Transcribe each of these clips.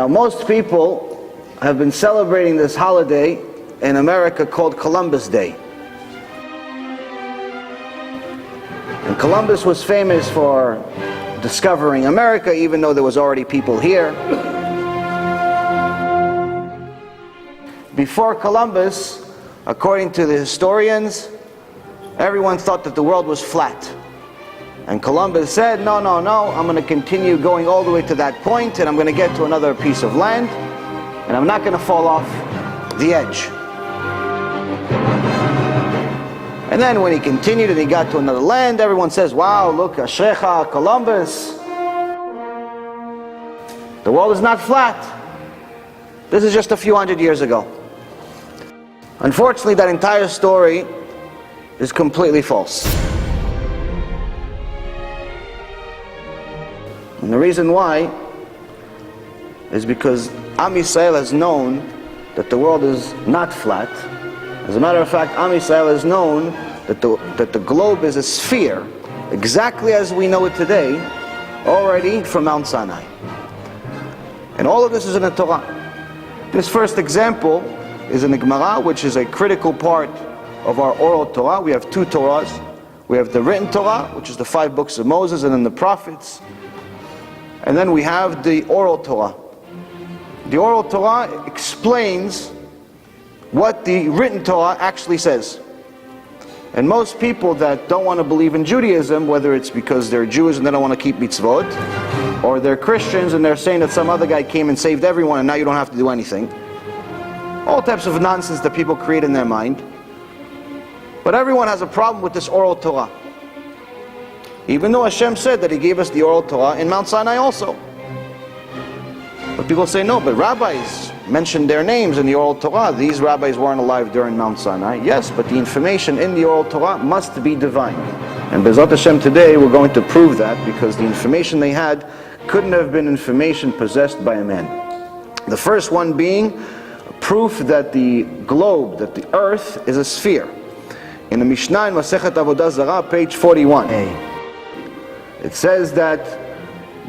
Now, most people have been celebrating this holiday in America called Columbus Day. And Columbus was famous for discovering America, even though there was already people here. Before Columbus, according to the historians, everyone thought that the world was flat. And Columbus said, no, no, no, I'm going to continue going all the way to that point, and I'm going to get to another piece of land, and I'm not going to fall off the edge. And then when he continued and he got to another land, everyone says, wow, look, Ashrecha, Columbus. The world is not flat. This is just a few hundred years ago. Unfortunately, that entire story is completely false. And the reason why is because Am Yisrael has known that the world is not flat. As a matter of fact, Am Yisrael has known that the globe is a sphere, exactly as we know it today, already from Mount Sinai. And all of this is in the Torah. This first example is in the Gemara, which is a critical part of our oral Torah. We have two Torahs. We have the written Torah, which is the 5 books of Moses and then the prophets. And then we have the oral Torah. The oral Torah explains what the written Torah actually says. And most people that don't want to believe in Judaism, whether it's because they're Jews and they don't want to keep mitzvot, or they're Christians and they're saying that some other guy came and saved everyone and now you don't have to do anything. All types of nonsense that people create in their mind. But everyone has a problem with this oral Torah. Even though Hashem said that He gave us the oral Torah in Mount Sinai also. But people say, no, but rabbis mentioned their names in the oral Torah. These rabbis weren't alive during Mount Sinai. Yes, but the information in the oral Torah must be divine. And BeEzrat HaShem today we're going to prove that, because the information they had couldn't have been information possessed by a man. The first one being proof that the globe, that the earth is a sphere. In the Mishnah in Masechet Avodah Zarah, page 41. It says that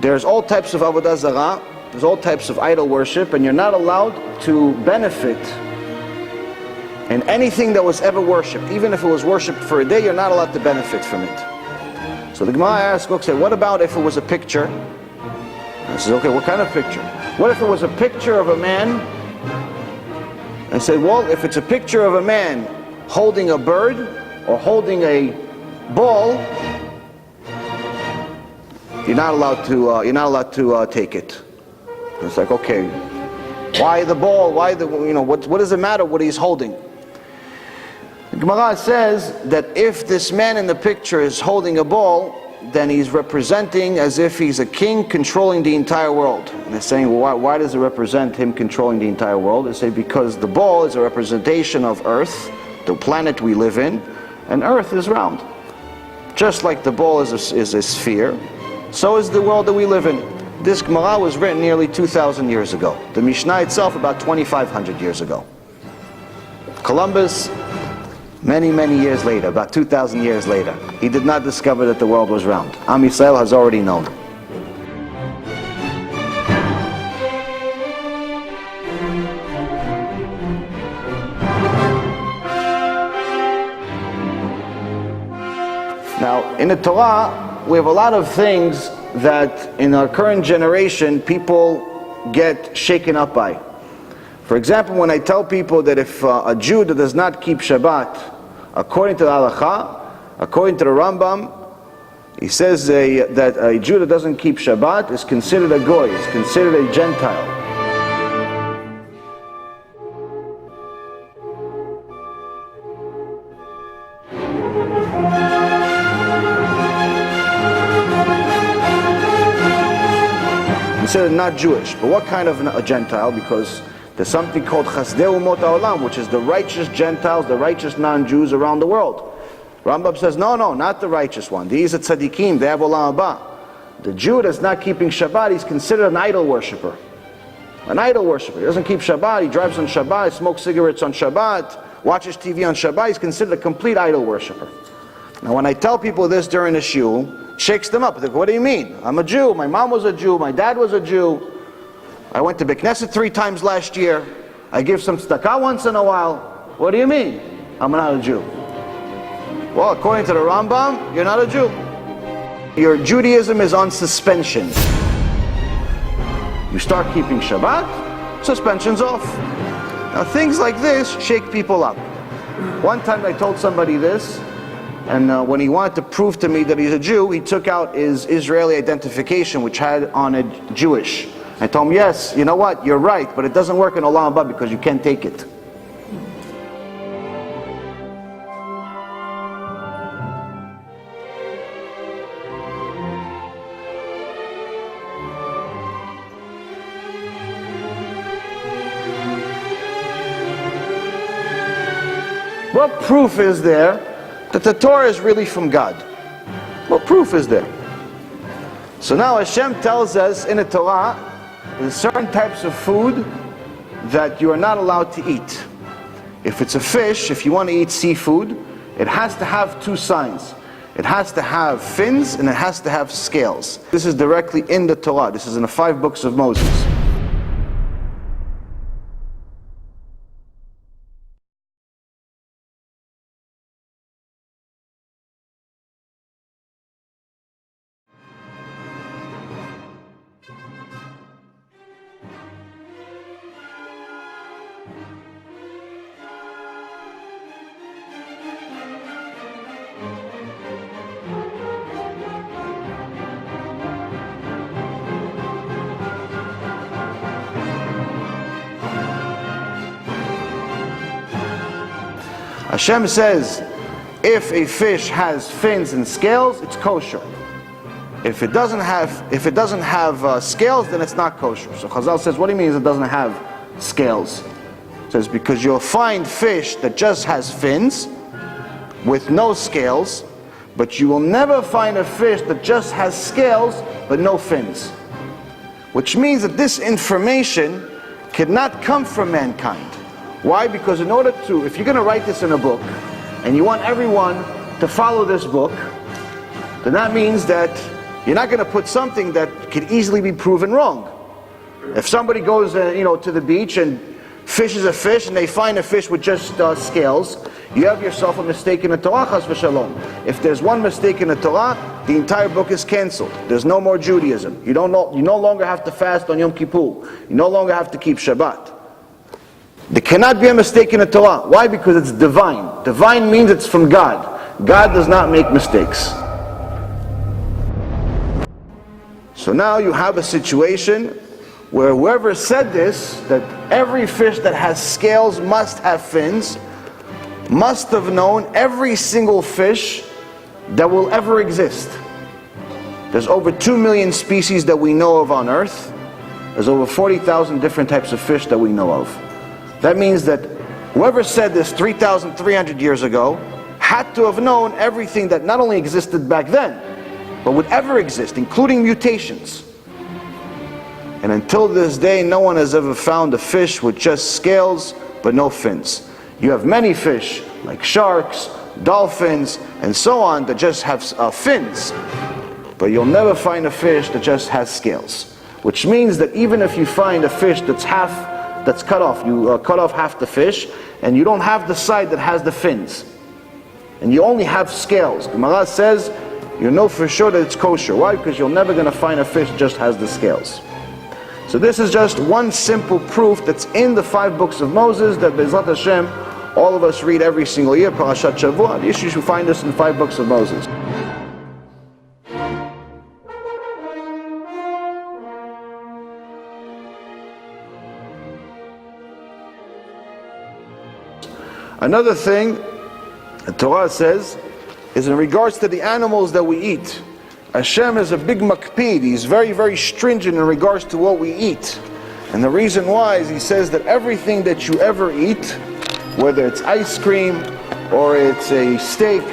there's all types of Avodah Zarah, there's all types of idol worship, and you're not allowed to benefit in anything that was ever worshipped. Even if it was worshipped for a day, you're not allowed to benefit from it. So the Gemara asks, okay, what about if it was a picture? And I says, okay, what kind of picture? What if it was a picture of a man? I said, well, if it's a picture of a man holding a bird or holding a ball, you're not allowed to take it. It's like, okay, why the ball? Why the, what does it matter what he's holding? The Gemara says that if this man in the picture is holding a ball, then he's representing as if he's a king controlling the entire world. And they're saying, well, why does it represent him controlling the entire world? They say because the ball is a representation of Earth, the planet we live in, and Earth is round. Just like the ball is a sphere, so is the world that we live in. This Gemara was written nearly 2,000 years ago. The Mishnah itself about 2,500 years ago. Columbus, many, many years later, about 2,000 years later, he did not discover that the world was round. Am Yisrael has already known. Now, in the Torah, we have a lot of things that in our current generation people get shaken up by. For example, when I tell people that if a Jew that does not keep Shabbat, according to the Halakha, according to the Rambam, he says that a Jew that doesn't keep Shabbat is considered a goy, is considered a Gentile. Considered not Jewish. But what kind of a Gentile? Because there's something called Chasdei Umot HaOlam, which is the righteous Gentiles, the righteous non-Jews around the world. Rambam says, no, not the righteous one. These are tzaddikim, they have Olam HaBa. The Jew that's not keeping Shabbat, he's considered an idol worshiper. An idol worshiper. He doesn't keep Shabbat, he drives on Shabbat, smokes cigarettes on Shabbat, watches TV on Shabbat, he's considered a complete idol worshiper. Now when I tell people this during the shul, it shakes them up. They go, what do you mean? I'm a Jew, my mom was a Jew, my dad was a Jew. I went to Beknesset 3 times last year. I give some tzedakah once in a while. What do you mean? I'm not a Jew. Well, according to the Rambam, you're not a Jew. Your Judaism is on suspension. You start keeping Shabbat, suspension's off. Now things like this shake people up. One time I told somebody this, and when he wanted to prove to me that he's a Jew, he took out his Israeli identification, which had on it Jewish. I told him, yes, you know what, you're right, but it doesn't work in Olam HaBa because you can't take it. What proof is there that the Torah is really from God? What proof is there? So now Hashem tells us in the Torah, there's certain types of food that you are not allowed to eat. If it's a fish, if you want to eat seafood, it has to have 2 signs. It has to have fins and it has to have scales. This is directly in the Torah. This is in the 5 books of Moses. Hashem says, if a fish has fins and scales, it's kosher. If it doesn't have scales, then it's not kosher. So Chazal says, what do you mean it doesn't have scales? It says, because you'll find fish that just has fins with no scales, but you will never find a fish that just has scales but no fins. Which means that this information cannot come from mankind. Why? Because in order to, if you're going to write this in a book, and you want everyone to follow this book, then that means that you're not going to put something that could easily be proven wrong. If somebody goes to the beach and fishes a fish, and they find a fish with just scales, you have yourself a mistake in the Torah, chas v'shalom. If there's one mistake in the Torah, the entire book is cancelled. There's no more Judaism. You no longer have to fast on Yom Kippur. You no longer have to keep Shabbat. There cannot be a mistake in the Torah. Why? Because it's divine. Divine means it's from God. God does not make mistakes. So now you have a situation where whoever said this, that every fish that has scales must have fins, must have known every single fish that will ever exist. There's over 2 million species that we know of on Earth. There's over 40,000 different types of fish that we know of. That means that whoever said this 3,300 years ago had to have known everything that not only existed back then, but would ever exist, including mutations. And until this day, no one has ever found a fish with just scales, but no fins. You have many fish, like sharks, dolphins, and so on, that just have fins. But you'll never find a fish that just has scales. Which means that even if you find a fish that's cut off, you cut off half the fish, and you don't have the side that has the fins, and you only have scales, Gemara says, you know for sure that it's kosher. Why? Because you're never going to find a fish that just has the scales. So this is just one simple proof that's in the 5 books of Moses that BeEzrat HaShem, all of us read every single year, Parashat Shavua. The issue, you find this in the 5 books of Moses. Another thing the Torah says is in regards to the animals that we eat. Hashem is a big makpid. He's very, very stringent in regards to what we eat. And the reason why is he says that everything that you ever eat, whether it's ice cream, or it's a steak,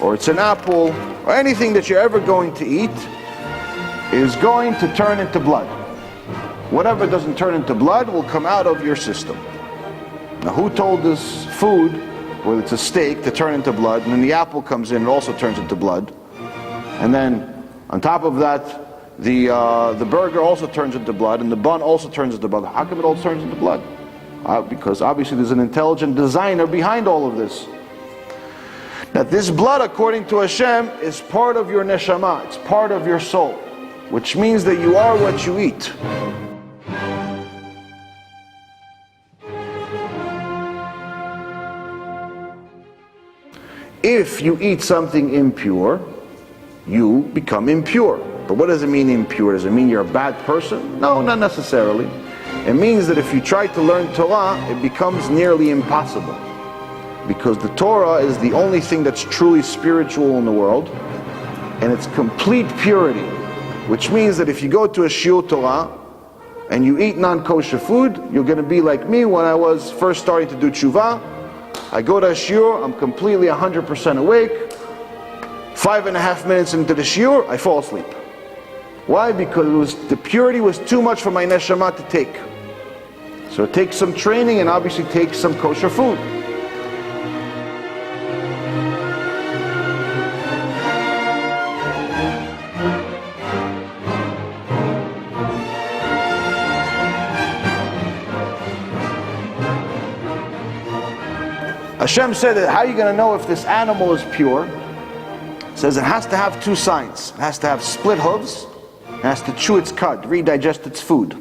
or it's an apple, or anything that you're ever going to eat, is going to turn into blood. Whatever doesn't turn into blood will come out of your system. Now who told this food, whether it's a steak, to turn into blood, and then the apple comes in, it also turns into blood. And then on top of that, the burger also turns into blood, and the bun also turns into blood. How come it all turns into blood? Because obviously there's an intelligent designer behind all of this. That this blood, according to Hashem, is part of your neshama, it's part of your soul, which means that you are what you eat. If you eat something impure, you become impure. But what does it mean impure? Does it mean you're a bad person? No, not necessarily. It means that if you try to learn Torah, it becomes nearly impossible. Because the Torah is the only thing that's truly spiritual in the world, and it's complete purity. Which means that if you go to a shiur Torah, and you eat non-kosher food, you're going to be like me when I was first starting to do TeShuva. I go to a shiur, I'm completely 100% awake. 5.5 minutes into the shiur, I fall asleep. Why? Because the purity was too much for my neshama to take. So it takes some training and obviously takes some kosher food. Hashem said that how are you going to know if this animal is pure? It says it has to have two signs. It has to have split hooves. It has to chew its cud, redigest its food.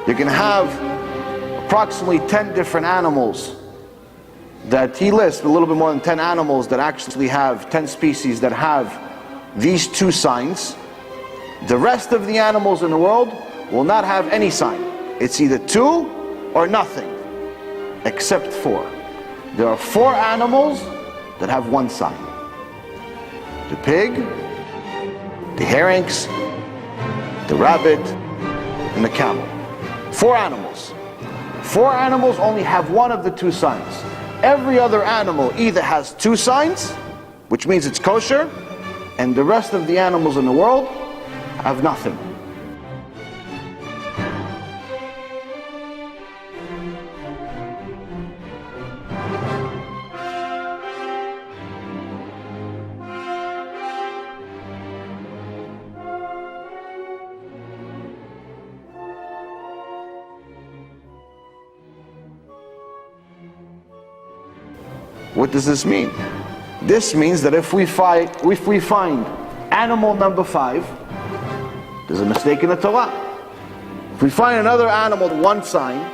You can have approximately 10 different animals that he lists, a little bit more than 10 animals that actually have 10 species that have these two signs. The rest of the animals in the world will not have any sign. It's either two or nothing, except 4. There are 4 animals that have one sign: the pig, the herynx, the rabbit, and the camel. 4 animals. 4 animals only have one of the 2 signs. Every other animal either has 2 signs, which means it's kosher, and the rest of the animals in the world have nothing. What does this mean? This means that if we find animal number 5, there's a mistake in the Torah. If we find another animal with one sign,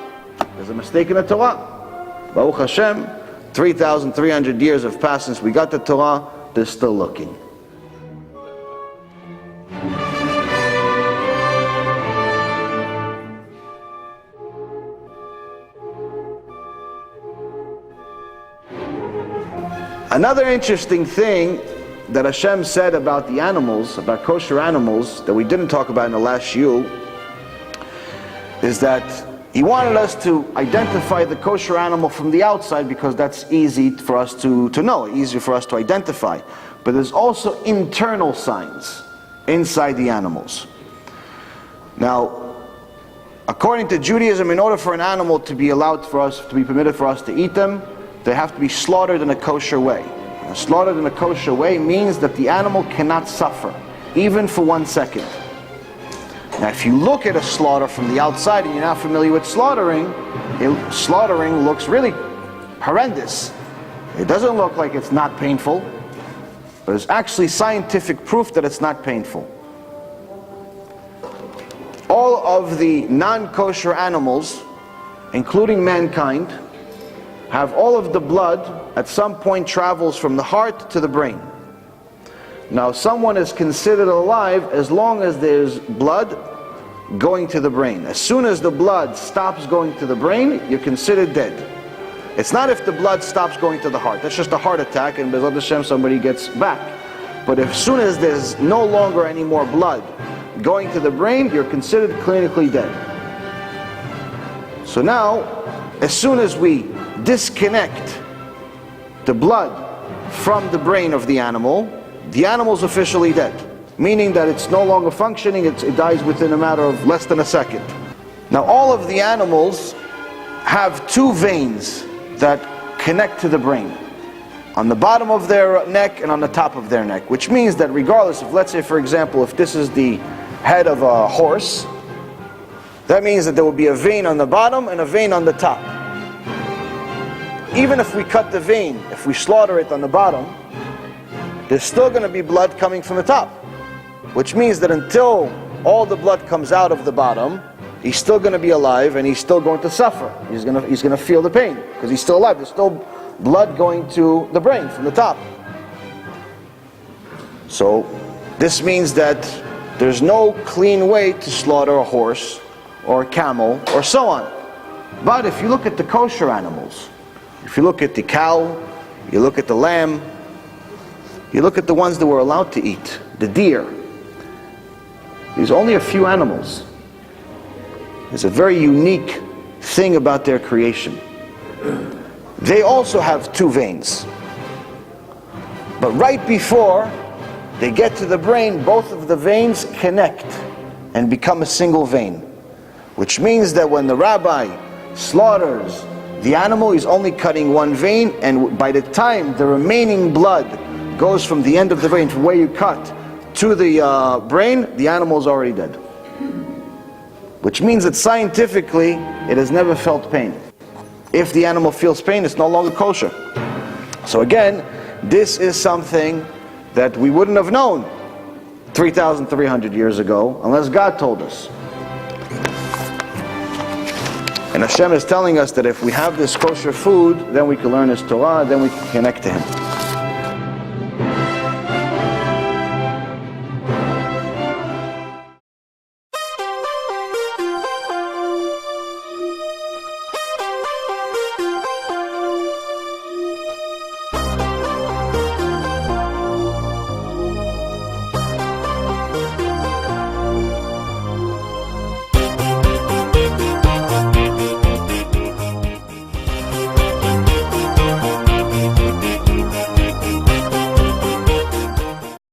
there's a mistake in the Torah. Baruch Hashem, 3,300 years have passed since we got the Torah, they're still looking. Another interesting thing that Hashem said about the animals, about kosher animals, that we didn't talk about in the last shiur, is that He wanted us to identify the kosher animal from the outside because that's easy for us to know, easier for us to identify. But there's also internal signs inside the animals. Now, according to Judaism, in order for an animal to be allowed for us, to be permitted for us to eat them, they have to be slaughtered in a kosher way. Now, slaughtered in a kosher way means that the animal cannot suffer, even for 1 second. Now, if you look at a slaughter from the outside and you're not familiar with slaughtering, slaughtering looks really horrendous. It doesn't look like it's not painful, but there's actually scientific proof that it's not painful. All of the non-kosher animals, including mankind, have all of the blood at some point travels from the heart to the brain. Now, someone is considered alive as long as there's blood going to the brain. As soon as the blood stops going to the brain, you're considered dead. It's not if the blood stops going to the heart. That's just a heart attack and BeEzrat HaShem somebody gets back. But as soon as there's no longer any more blood going to the brain, you're considered clinically dead. So now, as soon as we disconnect the blood from the brain of the animal's officially dead. Meaning that it's no longer functioning, it dies within a matter of less than a second. Now all of the animals have two veins that connect to the brain. On the bottom of their neck and on the top of their neck. Which means that regardless of, let's say for example, if this is the head of a horse, that means that there will be a vein on the bottom and a vein on the top. Even if we cut the vein, if we slaughter it on the bottom, there's still going to be blood coming from the top. Which means that until all the blood comes out of the bottom, he's still going to be alive and he's still going to suffer. He's going to feel the pain because he's still alive. There's still blood going to the brain from the top. So this means that there's no clean way to slaughter a horse or a camel or so on. But if you look at the kosher animals, if you look at the cow, you look at the lamb, you look at the ones that we're allowed to eat, the deer, there's only a few animals. There's a very unique thing about their creation. They also have two veins. But right before they get to the brain, both of the veins connect and become a single vein. Which means that when the rabbi slaughters the animal, he's only cutting one vein, and by the time the remaining blood goes from the end of the vein, from where you cut, to the brain, the animal is already dead. Which means that scientifically, it has never felt pain. If the animal feels pain, it's no longer kosher. So again, this is something that we wouldn't have known 3,300 years ago, unless God told us. And Hashem is telling us that if we have this kosher food, then we can learn His Torah, then we can connect to Him.